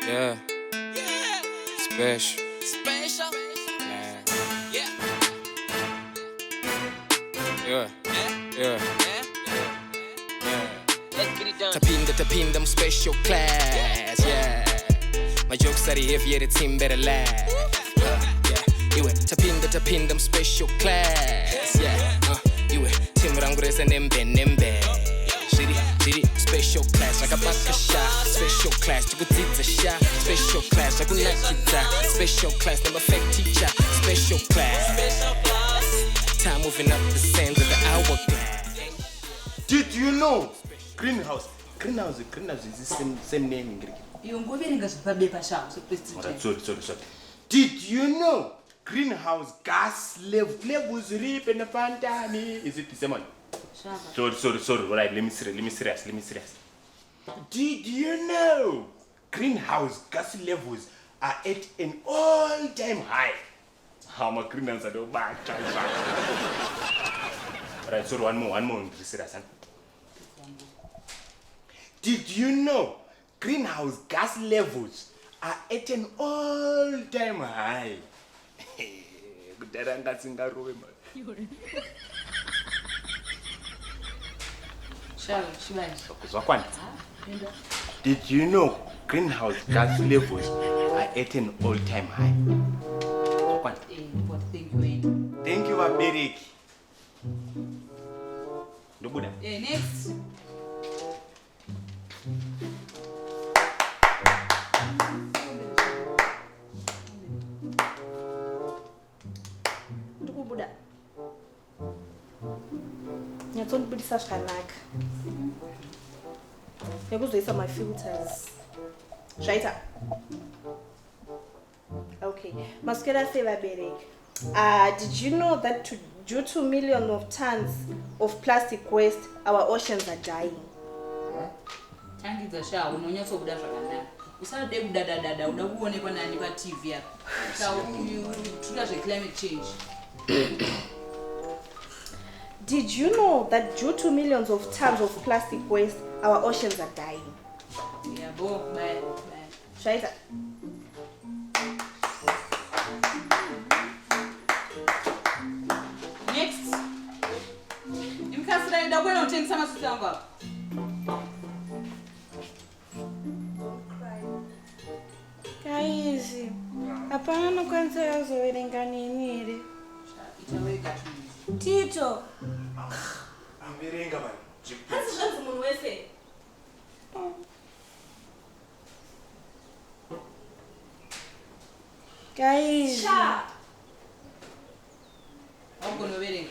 Yeah. Special. Special. Yeah. Yeah. Yeah. Let's get it done. Tapinda, I'm special class. Yeah. My jokes are heavy, the team better laugh. Yeah. Iwe tapinda, I'm special class. Yeah. Iwe team rangureza nembe. Shiri special class rakabakasha special class chikudzidzasha special class rakunakidza special class number fact teacher special class time moving up the sands of the hourglass. Did you know greenhouse is the same name in Greek? Sorry. Did you know greenhouse gas levels rip and fantani? Is it the same one? Sorry. Right, let me serious. Did you know greenhouse gas levels are at an all-time high? How my greenhouse are doing bad. Right, sorry, one more. Serious. Did you know greenhouse gas levels are at an all-time high? Did you know greenhouse gas levels are at an all-time high? Thank you, Aberik. Next. Buda. Nyatondibudisa zvakanaka. Nekuzoisa my filters. Zvaita. Okay. Maswera seva bereki. Did you know that due to millions of tons of plastic waste, our oceans are dying? Tangidza sha unonyatsobuda zvakanaka. Usade kudadadada uda kuonekwa nani pa TV yako. Tuda zve climate change. Did you know that due to millions of tons of plastic waste, our oceans are dying? Yeah, bye. Shaita. Next. Imkasira ndakwena utengisa masuti angu apa. Guys, hapana nokwanisa yazoverenga nini here. Itaweka Tito. Amverenga man. Hasi zvanzi munhu wese. Guys. Sha. Augonoverenga.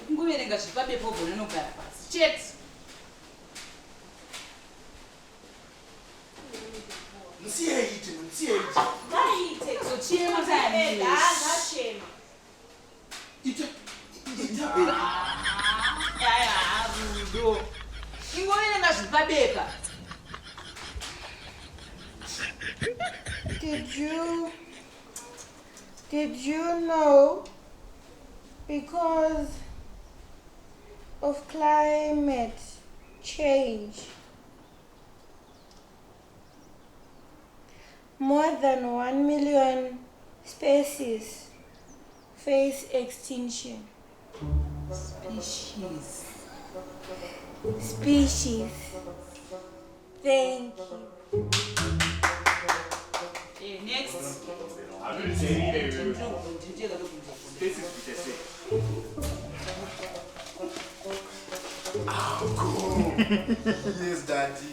Kungoverenga zvipabepo gona nogara pasi. Chete. Msiyeiti. Ngahite. So chiema tani. Ngachema. Ita. Rudo. Ingoverenga zvipabepa. Did you know, because of climate change, more than 1 million species face extinction? Species. Thank you. Next. Cool. Yes, Daddy.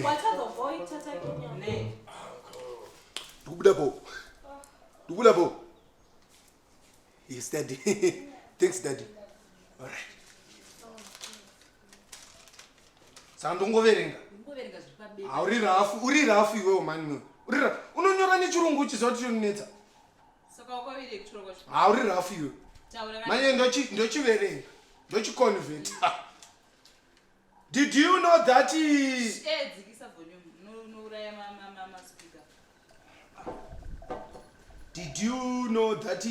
What are the boy taking? Dubulabo. Yes, Daddy. Thanks, Daddy. All right. Sandongoverenga. Uri rafu iwe man. Unonyora nechirungu chizoti chonetsa. Saka wakavire kutora kwacho. Uri rafu iwe. Manje ndochiverenga. Ndochiconvert. Did you know that dzikisa volume no uraya mama speaker. Did you know that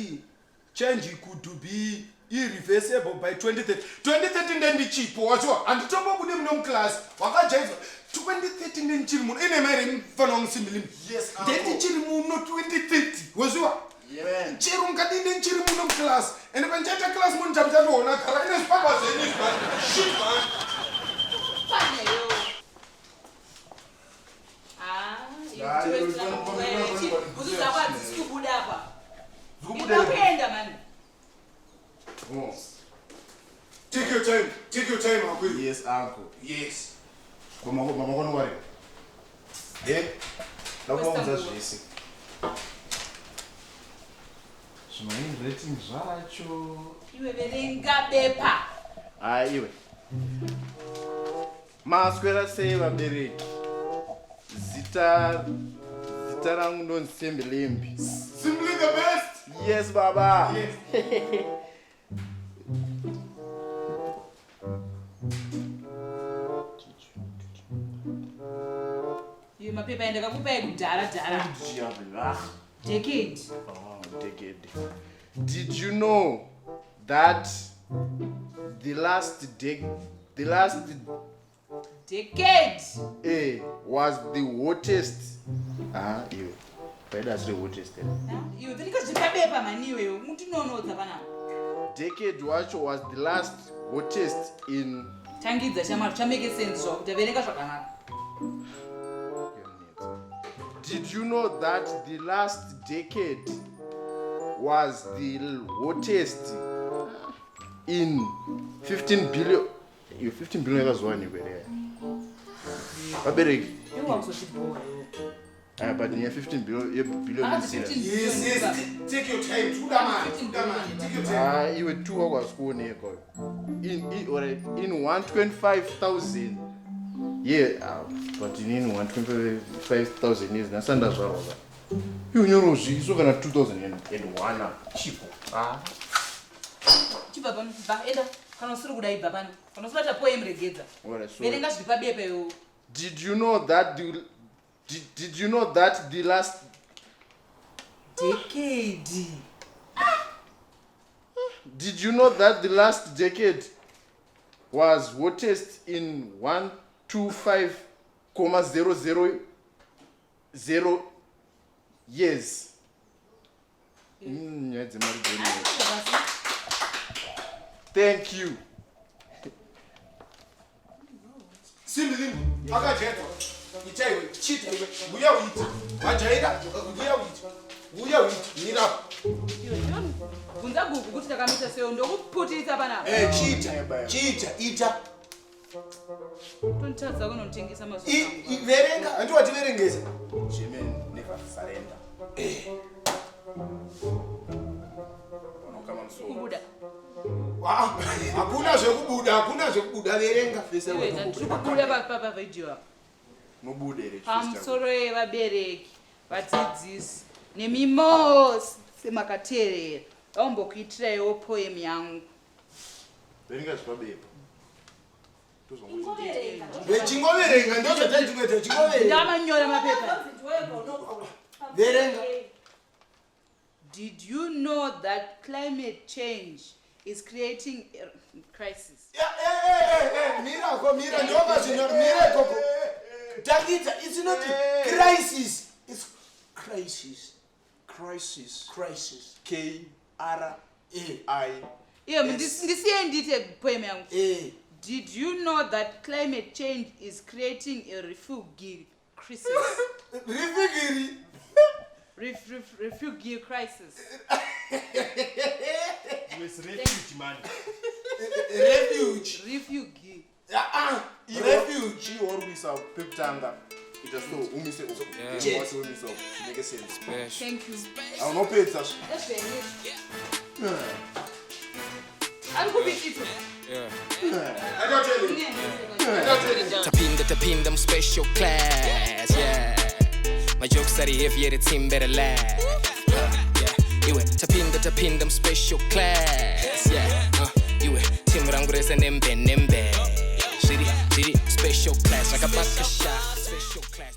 change could be irreversible by 2030 2030 ndendichipo wacho handitombobude muno muclass wakajaizwa 2030 ndendichiri muno ine maire mfana wangusimbilimi ndendichiri muno 2030 weziwa chero mukadii ndendichiri muno muclass ende pandichaita class muno ndichamutatoona kara ine zvipapa zvenyu shit man Paneyo. Kubuda apa. Kubuda man. Oh. Take your time, uncle. Yes, uncle. Yes. Mama kono wari. Ndakuunza zvese. Zvimweni rating zvacho. Iwe verenga bepa. Iwe. Maswera sei vabereki. Zita rangu ndonzi Sembelembi. Simply the best. Yes, baba. Yes. Iwe mapepa endakakupa ekudhara. Decade. Oh, decade. Did you know that the last Decade. was the hottest? Iwe. That's the hottest. Iwe verenga bepa maniwe. Muti nonodza pana. Decade wacho was the last hottest in. Tangidza chamaro chameke sense zvakuti verenga zvakanaka. Did you know that the last decade was the hottest in 15 billion? You 15 billion yakazwani kwere. Vabereki. Iwe wakuzochibhora. But near 15 billion is serious. Yes. Take your time. Take your time. You were 2 hours kuoneka. In 125,000. Yeah, but in 125,000 years nasanda zvaro. Inyoro zviso kana 2001 chipo. Chibva pano bva enda kana usiri kuda ibva pano. Kana usibata poem regedza. Verenga zviri pabepa yo. Did you know that the last decade? Did you know that the last decade was hottest in 125,000 years? Thank you. Simply akajaizwa ichaiwe chita iwe buya uite wajaira buya uite nira Kunza gugu kuti takamisa seyo ndokuputisa pana. Chita ita Tontadza kunotengesa mazuva. Verenga handiwati verengesa Jemen never surrender. Kubuda. hakuna zvekubuda verenga Iwe ndikubuda papa video. Nobudere. Pamusoro yevabereki, vadzidzisi nemimosi semakateerera. Ombokuitirawo poem yangu. Verenga zvabepa. chingoverenga ndozvatatikweta chingoverenga Ndamanyora mapepa. verenga. Did you know that climate change is creating a crisis? Mira ndovazvinoro mira koko tangidza it's not crisis, it's crisis. KRAI. Iyo ndisiye ndite poem yangu. Did you know that climate change is creating a refugee crisis? Refugee crisis. Yes, refuge man. Refugee. Refuge orwisa peptanga. Ita so umise uso. Yes. Umise uso. Make sense. Thank you. I'll not pay such. That's very good. I'll go with you. I don't tell you. Tapinda, I'm special class, yeah. My jokes are the heavier, the team better laugh. Yeah, iwe tapinda, I'm special class, yeah. Iwe team rangureza nembe. Shiri, special class, like a shot, special class.